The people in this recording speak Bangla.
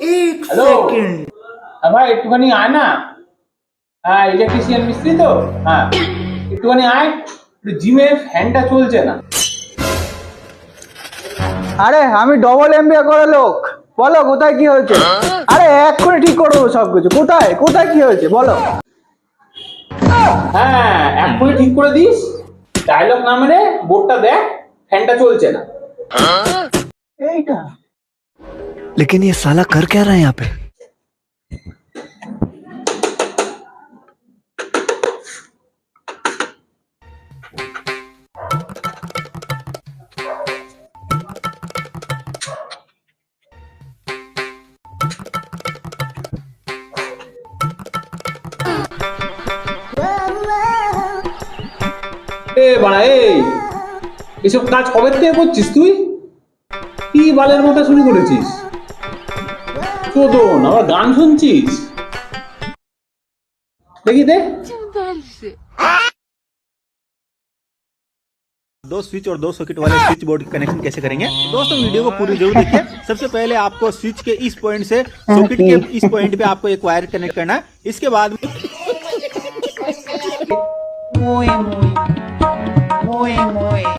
एक हेलो। सेकंड। ভাই একটুখানি আয় না। হ্যাঁ ইলেকট্রিশিয়ান মিস্ত্রি তো। হ্যাঁ একটুখানি আয়, জিমের ফ্যানটা চলছে না। আরে আমি ডবল এমবিএ করা লোক, বলো কোথায় কি হয়েছে? আরে এক্ষুনি ঠিক করে দেবো সবকিছু। কোথায় কোথায় কি হয়েছে বলো? হ্যাঁ এক্ষুনি ঠিক করে দিস। ডায়লগ না মেরে বোর্ডটা দেখ, ফ্যানটা চলছে না। এইটা लेकिन ये साला कर क्या रहा है यहाँ पे? বাড়া এসব কাজ কবে থেকে করছিস তুই? কি বালের মতো শুরু করেছিস? চোদন, আবার গান শুনছিস? দেখি দে। दो स्विच और दो सॉकेट वाले स्विच बोर्ड की कनेक्शन कैसे करेंगे दोस्तों, वीडियो को पूरी जरूर देखिए। सबसे पहले आपको स्विच के इस पॉइंट से सॉकेट के इस पॉइंट पे आपको एक वायर कनेक्ट करना है। इसके बाद muy, muy, muy, muy.